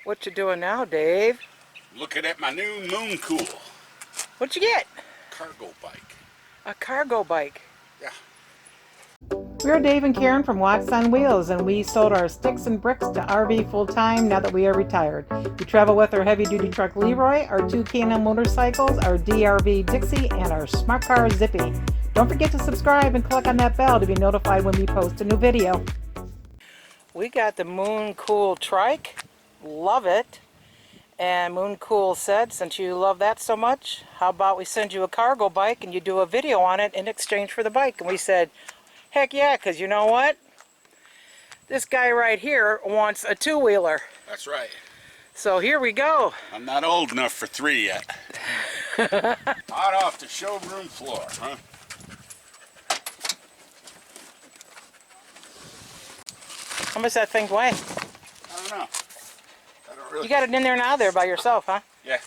What you doing now, Dave? Looking at my new Mooncool What'd you get? cargo bike. A cargo bike. Yeah. We're Dave and Karen from Wax on Wheels, and we sold our sticks and bricks to RV full-time now that we are retired. We travel with our heavy-duty truck Leroy, our two K&M motorcycles, our DRV Dixie, and our smart car Zippy. Don't forget to subscribe and click on that bell to be notified when we post a new video. We got the Mooncool Trike. Love it. And Mooncool said, since you love that so much, how about we send you a cargo bike and you do a video on it in exchange for the bike? And we said, heck yeah, because you know what? This guy right here wants a two-wheeler. That's right. So here we go. I'm not old enough for three yet. Hot off the showroom floor, huh? How much that thing weigh? I don't know. I don't really. You got it in there now there by yourself, huh? Yeah.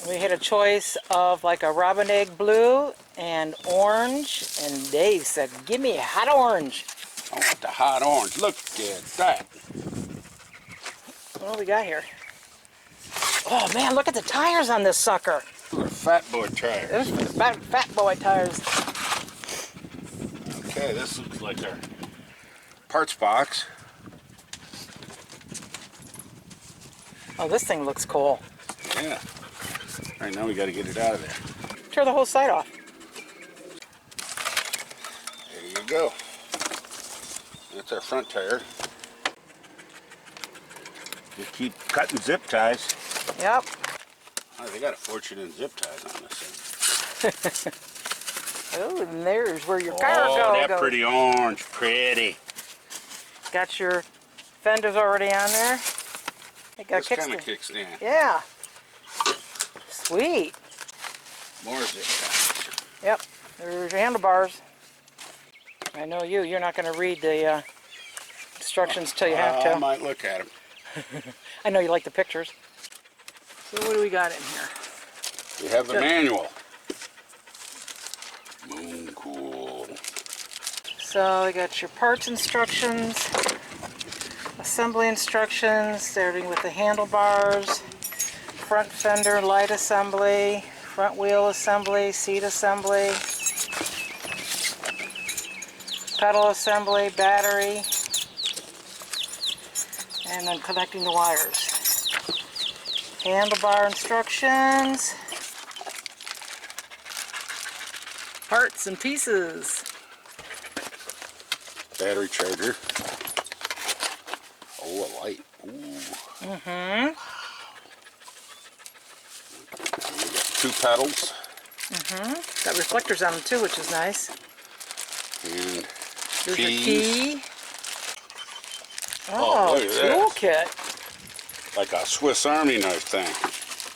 We had a choice of like a 𝗶𝗟𝗀𝗀𝗀𝗀𝗀 blue and orange, and Dave said, give me a hot orange. I want the hot orange. Look at that. What do we got here? Oh man, look at the tires on this sucker. They're fat boy tires. Those are fat boy tires. Okay, this looks like our parts box. Oh, this thing looks cool. Yeah. All right, now we got to get it out of there. Tear the whole side off. There you go. That's our front tire. Just keep cutting zip ties. Yep. Oh, they got a fortune in zip ties on this thing. Oh, and there's where your cargo Oh, that goes. pretty orange. Pretty. Got your fenders already on there. They got This kind of kickstand. Yeah. Sweet. More zip ties. Yep. There's your handlebars. I know you're not going to read the instructions till you have to. I might look at them. I know you like the pictures. So what do we got in here? We have the manual. Mooncool. So we got your parts instructions, assembly instructions, starting with the handlebars, front fender light assembly, front wheel assembly, seat assembly, pedal assembly, battery, and then connecting the wires. Handlebar instructions, parts and pieces. Battery charger. Oh, a light. Ooh. Mm-hmm. We got two pedals. Mm-hmm. Got reflectors on them too, which is nice. And There's keys. your key. Oh, look at toolkit. Like a Swiss Army knife thing.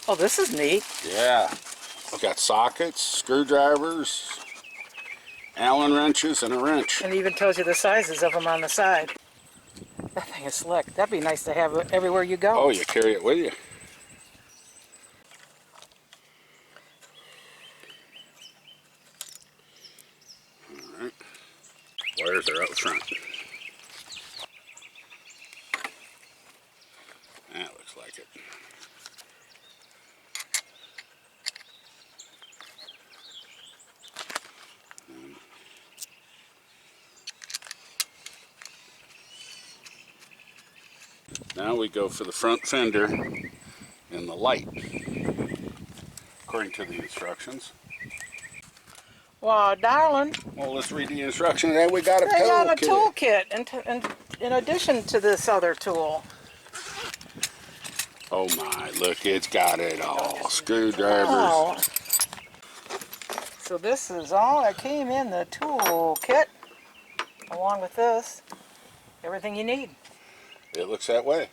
Oh, this is neat. Yeah. We got sockets, screwdrivers, Allen wrenches, and a wrench. And it even tells you the sizes of them on the side. That thing is slick. That'd be nice to have everywhere you go. Oh, you carry it with you. All right. Wires are out front. That looks like it. Now we go for the front fender and the light, according to the instructions. Wow, darling. Well, let's read the instructions. And we got a They got a toolkit. toolkit in addition to this other tool. Oh my, look, it's got it all. Screwdrivers. Wow. So this is all that came in the toolkit, along with this. Everything you need. It looks that way.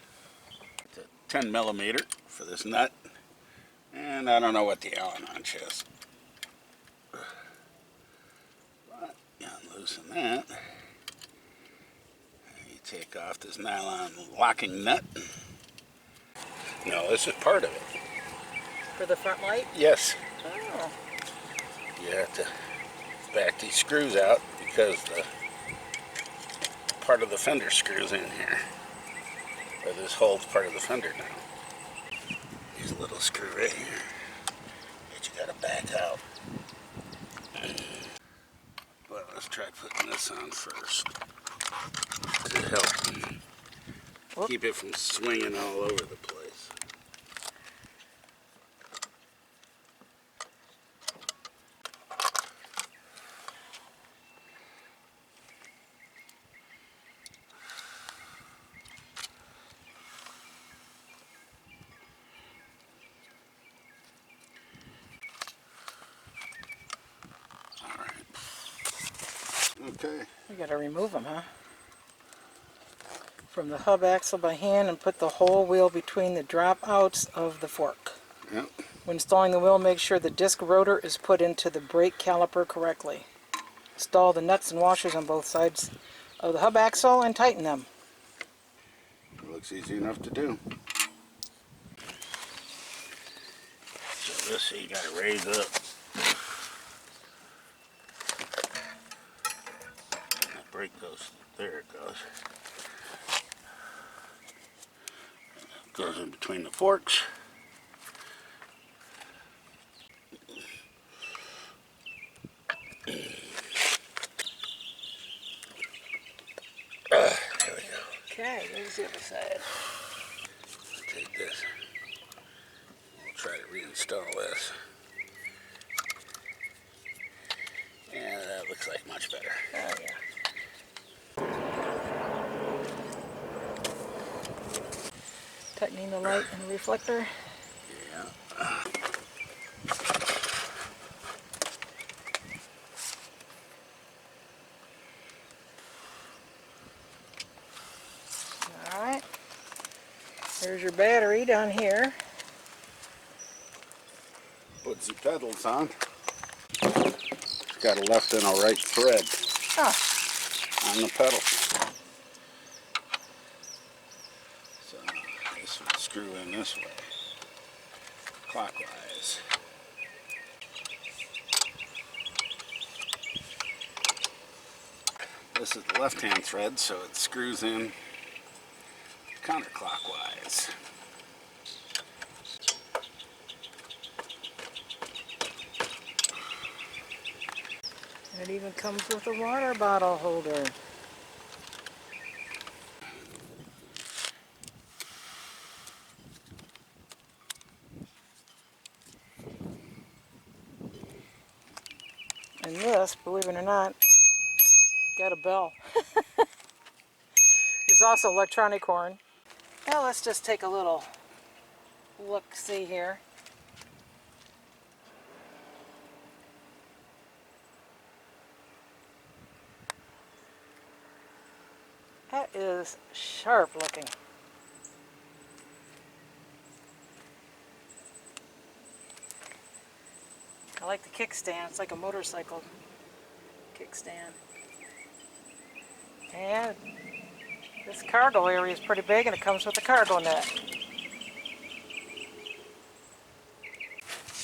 It's a 10 millimeter for this nut. And I don't know what the Allen wrench is. But you unloosen that. You take off this nylon locking nut. No, this is part of it. For the front light? Yes. Oh. You have to back these screws out because the part of the fender screws in here. Or this holds part of the fender now. Use a little screw right here that you gotta back out. Well, let's try putting this on first to help keep it from swinging all over the place. Okay. You gotta remove them, huh? From the hub axle by hand and put the whole wheel between the dropouts of the fork. Yep. When installing the wheel, make sure the disc rotor is put into the brake caliper correctly. Install the nuts and washers on both sides of the hub axle and tighten them. It looks easy enough to do. So this you gotta raise up. That brake goes, there it goes. Goes in between the forks. There we go. Okay, here's the other side. Take this. We'll try to reinstall this. Yeah, that looks like much better. Oh, yeah. Tightening the light and the reflector. Yeah. Alright. There's your battery down here. Put some pedals on. It's got a left and a right thread on the pedal. So this would screw in this way, clockwise. This is the left-hand thread, so it screws in counterclockwise. And it even comes with a water bottle holder. And this, believe it or not, got a bell. There's also electronic horn. Now let's just take a little look-see here. That is sharp looking. I like the kickstand. It's like a motorcycle kickstand. And this cargo area is pretty big, and it comes with a cargo net.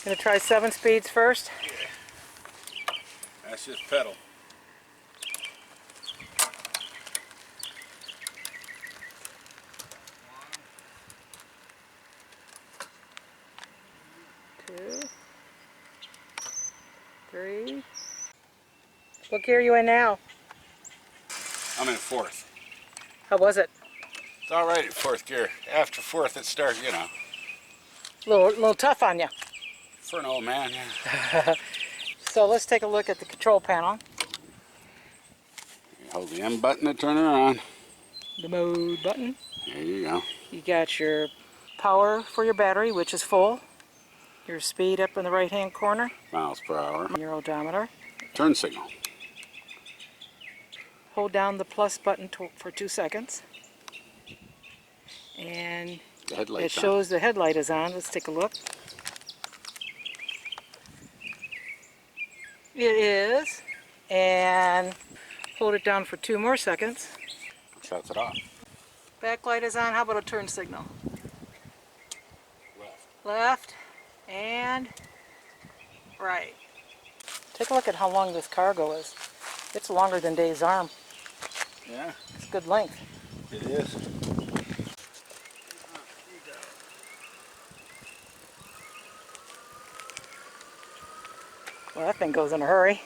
Gonna try 7 speeds first. Yeah. That's just pedal. Two, 3. What gear are you in now? I'm in 4th. How was it? It's all right at 4th gear. After 4th, it starts, you know. Little tough on you. For an old man, yeah. So let's take a look at the control panel. You hold the M button to turn it on. The mode button. There you go. You got your power for your battery, which is full. Your speed up in the right-hand corner. Miles per hour. Your odometer. Turn signal. Hold down the plus button for 2 seconds. And The headlight's it shows the headlight is on. Let's take a look. It is. And hold it down for 2 more seconds. on. Shuts it off. Backlight is on. How about a turn signal? Left. Left and right. Take a look at how long this cargo is. It's longer than Dave's arm. Yeah, It's good length. it is. Well, that thing goes in a hurry.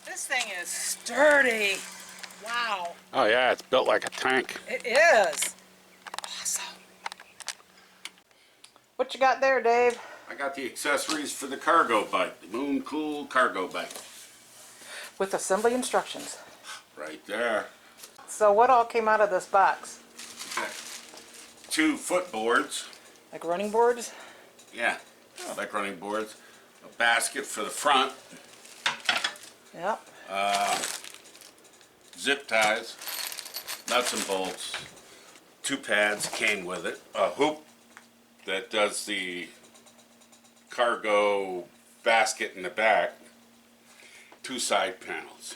This thing is sturdy. Wow. Oh yeah, it's built like a tank. It is. Awesome. What you got there, Dave? I got the accessories for the cargo bike, the Mooncool cargo bike. With assembly instructions. Right there. So what all came out of this box? Got 2 footboards. Like running boards? Yeah, like running boards. A basket for the front. Yep. Zip ties. Nuts and bolts. 2 pads came with it. A hoop that does the cargo basket in the back. 2 side panels.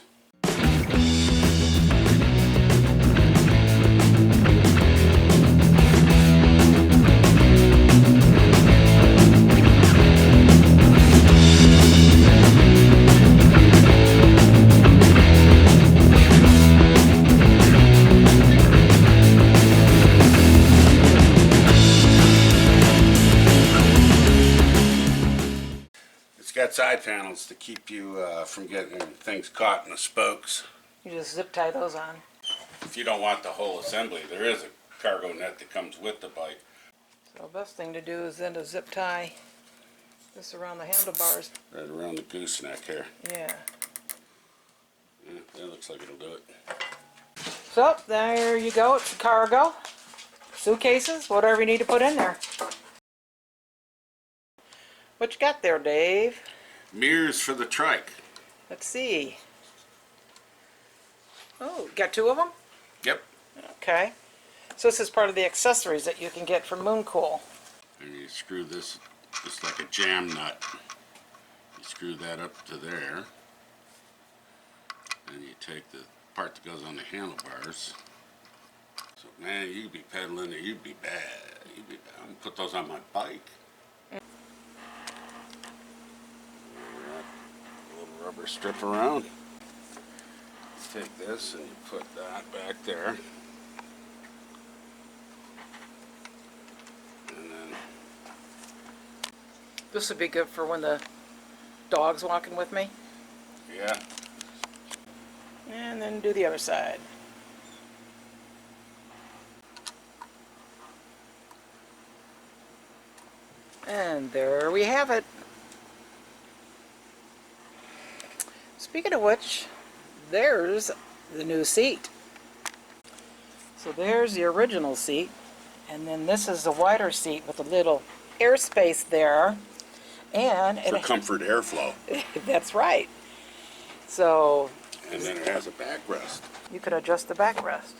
Got side panels to keep you from getting things caught in the spokes. You just zip tie those on. If you don't want the whole assembly, there is a cargo net that comes with the bike. So the best thing to do is then to zip tie this around the handlebars. Right around the gooseneck here. Yeah. Yeah, that looks like it'll do it. So there you go. It's the cargo. Suitcases, whatever you need to put in there. What you got there, Dave? Mirrors for the trike. Let's see. Oh, got 2 of them? Yep. Okay. So this is part of the accessories that you can get from Mooncool. And you screw this just like a jam nut. You screw that up to there. And you take the part that goes on the handlebars. So man, you'd be pedaling or you'd be bad. I'm gonna put those on my bike. Rubber strip around. Take this and you put that back there. And then This would be good for when the dog's walking with me. yeah. And then do the other side. And there we have it. Speaking of which, there's the new seat. So there's the original seat, and then this is the wider seat with a little airspace there, and For comfort airflow. that's right. So And then it has a backrest. you can adjust the backrest.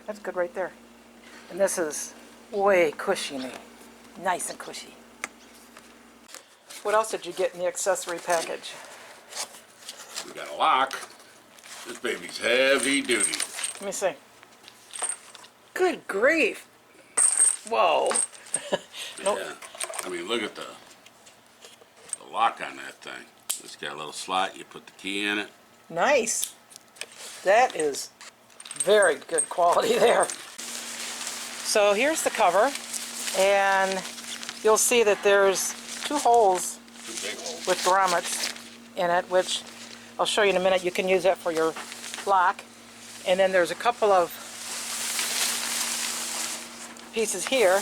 That's good right there. And this is way cushiony, nice and cushy. What else did you get in the accessory package? We got a lock. This baby's heavy duty. Let me see. Good grief. Whoa. Nope. Yeah. I mean, look at the lock on that thing. It's got a little slot. You put the key in it. Nice. That is very good quality there. So here's the cover, and you'll see that there's 2 holes 2 big holes. with grommets in it, which I'll show you in a minute. You can use that for your lock. And then there's a couple of pieces here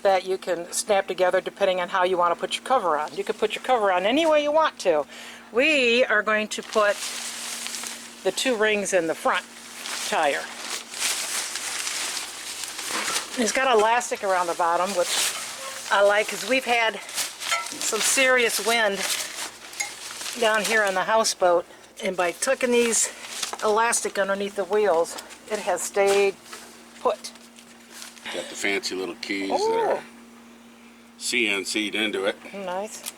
that you can snap together depending on how you want to put your cover on. You can put your cover on any way you want to. We are going to put the 2 rings in the front tire. It's got elastic around the bottom, which I like because we've had some serious wind down here on the houseboat, and by tucking these elastic underneath the wheels, it has stayed put. Got the fancy little keys Oh. that are CNC'd into it. Nice.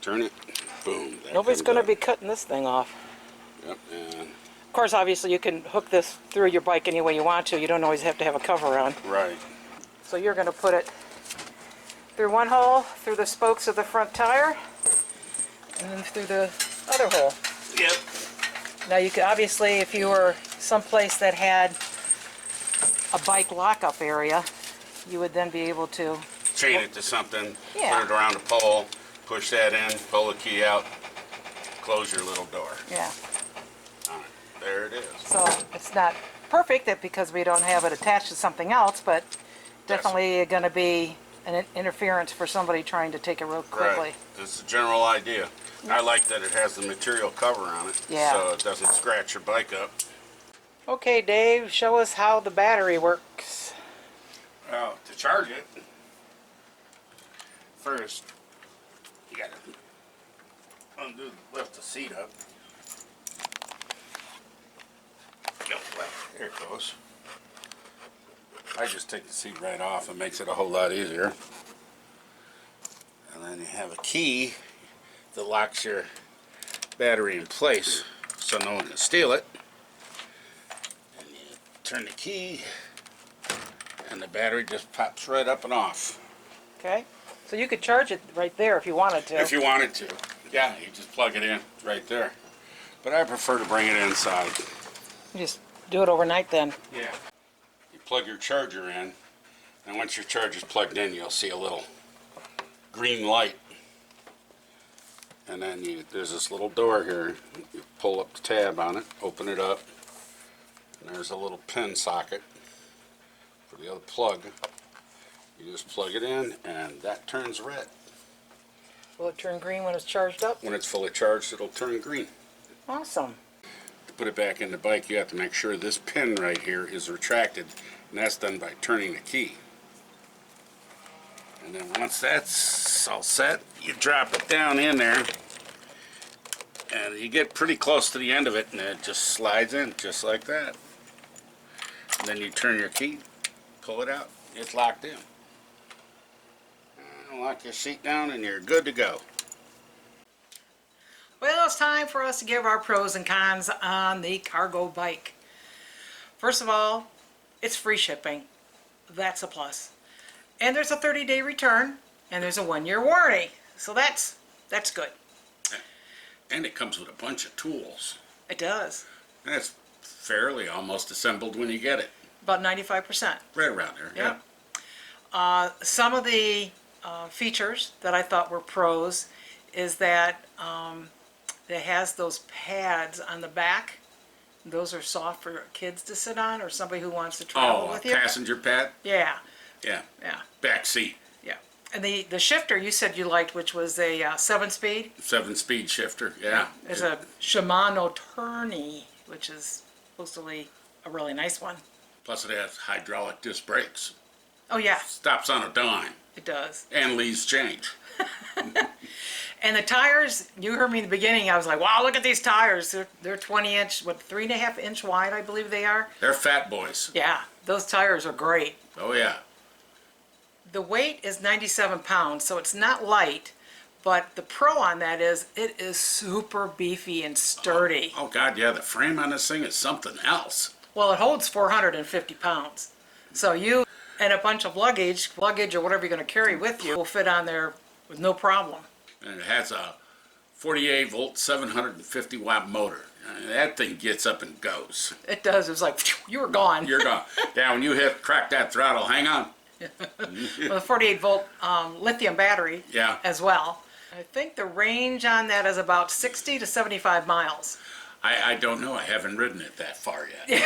Turn it. Boom. That Nobody's comes going to up. be cutting this thing off. Yep. And Of course, obviously, you can hook this through your bike any way you want to. You don't always have to have a cover on. right. So you're going to put it through one hole, through the spokes of the front tire, and then through the other hole. Yep. Now you could obviously, if you were someplace that had a bike lockup area, you would then be able to Chain it to something, Yeah. put it around a pole, push that in, pull the key out, close your little door. Yeah. There it is. So it's not perfect because we don't have it attached to something else, but definitely going to be an interference for somebody trying to take it real quickly. Right. That's the general idea. I like that it has the material cover on it, Yeah. so it doesn't scratch your bike up. Okay, Dave, show us how the battery works. Well, to charge it, first you gotta lift the seat up. There it goes. I just take the seat right off. It makes it a whole lot easier. And then you have a key that locks your battery in place so no one can steal it. And you turn the key and the battery just pops right up and off. Okay, so you could charge it right there if you wanted to. If you wanted to. Yeah, you just plug it in right there. But I prefer to bring it inside. You just do it overnight then. Yeah. You plug your charger in, and once your charger's plugged in, you'll see a little green light. And then there's this little door here. You pull up the tab on it, open it up, and there's a little pin socket for the other plug. You just plug it in, and that turns red. Will it turn green when it's charged up? When it's fully charged, it'll turn green. Awesome. To put it back in the bike, you have to make sure this pin right here is retracted, and that's done by turning the key. And then once that's all set, you drop it down in there, and you get pretty close to the end of it, and it just slides in just like that. And then you turn your key, pull it out, it's locked in. And lock your seat down, and you're good to go. Well, it's time for us to give our pros and cons on the cargo bike. First of all, it's free shipping. That's a plus. And there's a 30-day return, and there's a 1-year warranty. So that's good. And it comes with a bunch of tools. It does. And it's fairly almost assembled when you get it. About 95%. Right around there, yeah. Some of the features that I thought were pros is that it has those pads on the back. Those are soft for kids to sit on or somebody who wants to travel with you. Passenger pad? Yeah. Yeah. Yeah. Back seat. Yeah. And the shifter you said you liked, which was a 7-speed. 7-speed shifter, yeah. There's a 𝗍𝗟𝗏𝗧𝗦, which is supposedly a really nice one. Plus it has hydraulic disc brakes. Oh yeah, Stops on a dime. it does. And leaves change. And the tires, you heard me in the beginning, I was like, wow, look at these tires. They're 20-inch, 3.5-inch wide, I believe they are. They're fat boys. Yeah, those tires are great. Oh yeah. The weight is 97 pounds, so it's not light, but the pro on that is it is super beefy and sturdy. Oh God, yeah, the frame on this thing is something else. Well, it holds 450 pounds. So you and a bunch of luggage or whatever you're going to carry with you will fit on there with no problem. And it has a 48-volt, 750-watt motor. That thing gets up and goes. It does. It was like, phew, you were gone. You're gone. Yeah, when you crack that throttle, hang on. With a 48-volt lithium battery as well. I think the range on that is about 60 to 75 miles. I don't know. I haven't ridden it that far yet.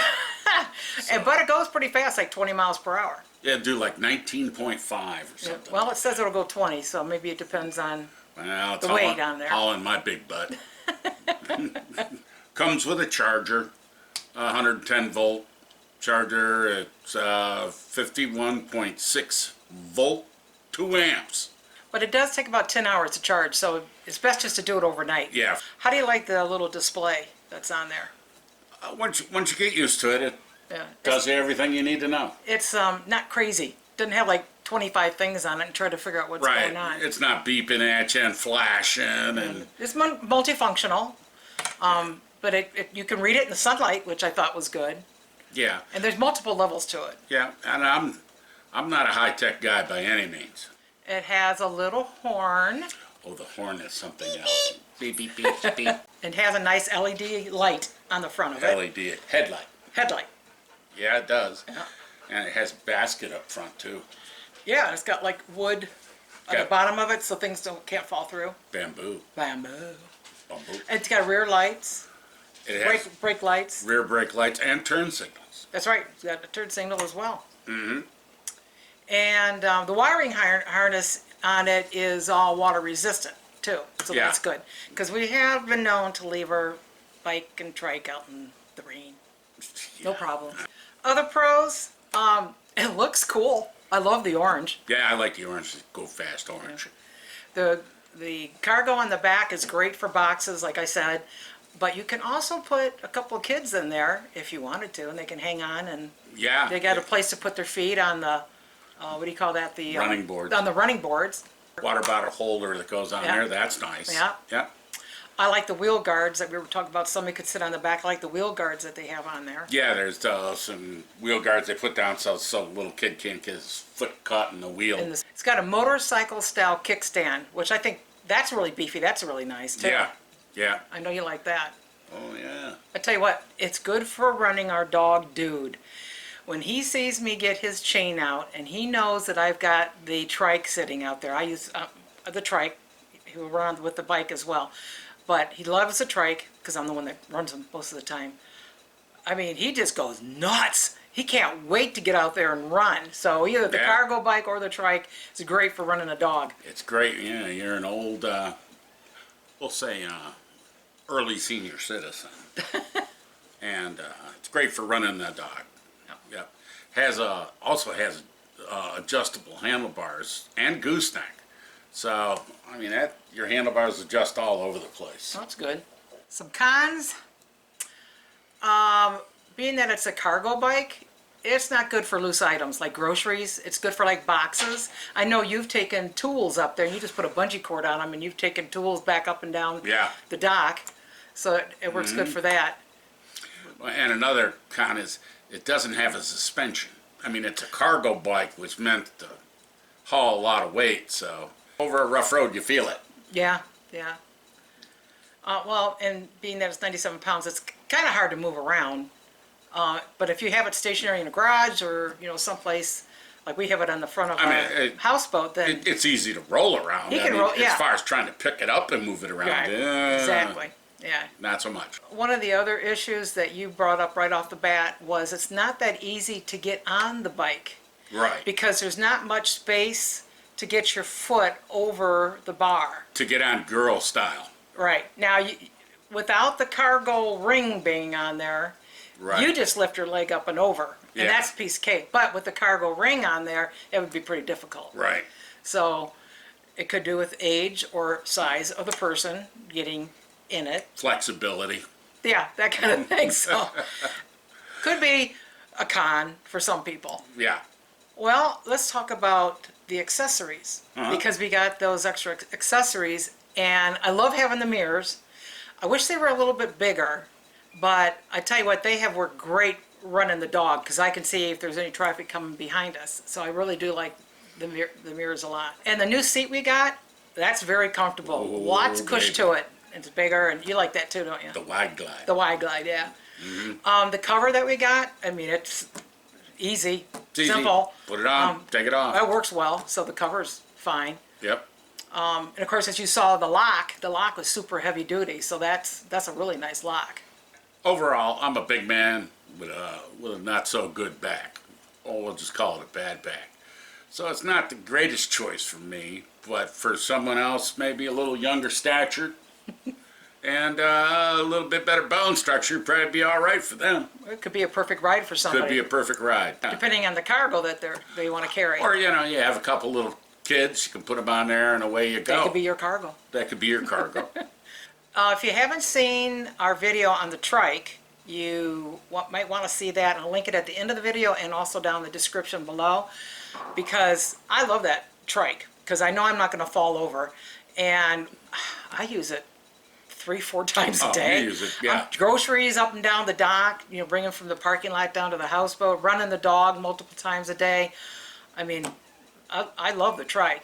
But it goes pretty fast, like 20 miles per hour. Yeah, do like 19.5 or something. Well, it says it'll go 20, so maybe it depends on it's the weight on there. All in my big butt. Comes with a charger, 110-volt charger. It's 51.6 volt, 2 amps. But it does take about 10 hours to charge, so it's best just to do it overnight. Yeah. How do you like the little display that's on there? Once you get used to it, it does everything you need to know. It's not crazy. Doesn't have like 25 things on it and try to figure out what's going on. It's not beeping at you and flashing. And it's multifunctional, but you can read it in the sunlight, which I thought was good. Yeah. And there's multiple levels to it. Yeah, and I'm not a high-tech guy by any means. It has a little horn. Oh, the horn is something else. Beep, beep, beep, beep. It has a nice LED light on the front of it. LED headlight. Headlight. Yeah, it does. Yeah. And it has a basket up front too. Yeah, it's got like wood at the bottom of it so things can't fall through. Bamboo. Bamboo. Bamboo. It's got rear lights, It has brake lights. rear brake lights and turn signals. That's right. It's got a turn signal as well. Mm-hmm. And the wiring harness on it is all water resistant too, so Yeah. that's good. Because we have been known to leave our bike and trike out in the rain. No problem. Other pros, it looks cool. I love the orange. Yeah, I like the orange. Go fast orange. The cargo on the back is great for boxes, like I said, but you can also put a couple of kids in there if you wanted to, and they can hang on, and Yeah. they got a place to put their feet on the, what do you call that? The Running boards. On the running boards. Water bottle holder that goes on Yeah. there. That's nice. Yeah. Yeah. I like the wheel guards that we were talking about. Somebody could sit on the back. I like the wheel guards that they have on there. Yeah, there's some wheel guards they put down so a little kid can't get his foot caught in the wheel. And it's got a motorcycle style kickstand, which I think that's really beefy. That's really nice too. Yeah. Yeah. I know you like that. Oh, yeah. I tell you what, it's good for running our dog Dude. When he sees me get his chain out and he knows that I've got the trike sitting out there, I use the trike. He will run with the bike as well. But he loves the trike because I'm the one that runs him most of the time. I mean, he just goes nuts. He can't wait to get out there and run. So either the Yeah. cargo bike or the trike is great for running a dog. It's great. Yeah, you're an old, we'll say, early senior citizen. And it's great for running the dog. Yep. Also has adjustable handlebars and gooseneck. So, I mean, your handlebars adjust all over the place. That's good. Some cons. Being that it's a cargo bike, it's not good for loose items like groceries. It's good for like boxes. I know you've taken tools up there and you just put a bungee cord on them and you've taken tools back up and down the dock. So it works good for that. And another con is it doesn't have a suspension. I mean, it's a cargo bike, which meant to haul a lot of weight, so over a rough road, you feel it. Yeah, yeah. Well, and being that it's 97 pounds, it's kind of hard to move around. But if you have it stationary in a garage or, someplace, like we have it on the front of our houseboat, then... It's easy to roll around. You can roll, yeah. As far as trying to pick it up and move it around. Right, exactly, yeah. Not so much. One of the other issues that you brought up right off the bat was it's not that easy to get on the bike. Right. Because there's not much space to get your foot over the bar. To get on girl style. Right. Now, without the cargo ring being on there, right. You just lift your leg up and over, and that's a piece of cake. But with the cargo ring on there, it would be pretty difficult. Right. So it could do with age or size of the person getting in it. Flexibility. Yeah, that kind of thing. So could be a con for some people. Yeah. Well, let's talk about the accessories, because we got those extra accessories, and I love having the mirrors. I wish they were a little bit bigger, but I tell you what, they have worked great running the dog, because I can see if there's any traffic coming behind us. So I really do like the mirrors a lot. And the new seat we got, that's very comfortable. Oh, Lots of cush to it. It's bigger, and you like that too, don't you? The wide glide. The wide glide, yeah. The cover that we got, I mean, it's easy, simple. Put it on, take it off. It works well, so the cover's fine. Yep. And of course, as you saw, the lock was super heavy duty, so that's a really nice lock. Overall, I'm a big man with a not so good back. Or we'll just call it a bad back. So it's not the greatest choice for me, but for someone else, maybe a little younger stature and a little bit better bone structure, probably be all right for them. It could be a perfect ride for somebody. Could be a perfect ride. Depending on the cargo that they want to carry. Or, you have a couple little kids, you can put them on there and away you go. That could be your cargo. That could be your cargo. If you haven't seen our video on the trike, you might want to see that, and I'll link it at the end of the video and also down in the description below, because I love that trike, because I know I'm not going to fall over, and I use it 3-4 times a day. You use it, yeah. Groceries up and down the dock, bring them from the parking lot down to the houseboat, running the dog multiple times a day. I mean, I love the trike.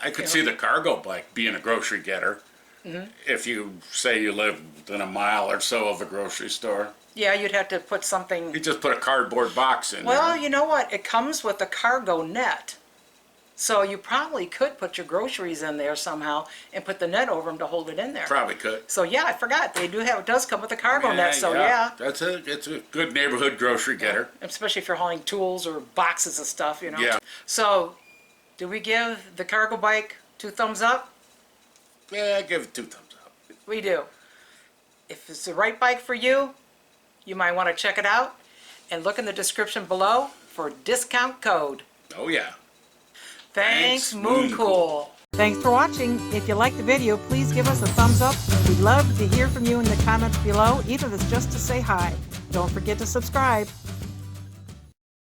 I could see the cargo bike being a grocery getter. if you say you live within a mile or so of a grocery store. Yeah, you'd have to put something. You just put a cardboard box in Well, there. you know what? It comes with a cargo net. So you probably could put your groceries in there somehow and put the net over them to hold it in there. Probably could. So yeah, I forgot. They do have, it does come with a cargo net, so yeah. It's a good neighborhood grocery getter. Especially if you're hauling tools or boxes of stuff, you know. Yeah. So, do we give the cargo bike 2 thumbs up? Yeah, give it 2 thumbs up. We do. If it's the right bike for you, you might want to check it out and look in the description below for discount code. Oh yeah. Thanks, Thanks, Mooncool. Thanks for watching. If you liked the video, please give us a thumbs up. We'd love to hear from you in the comments below, even if it's just to say hi. Don't forget to subscribe.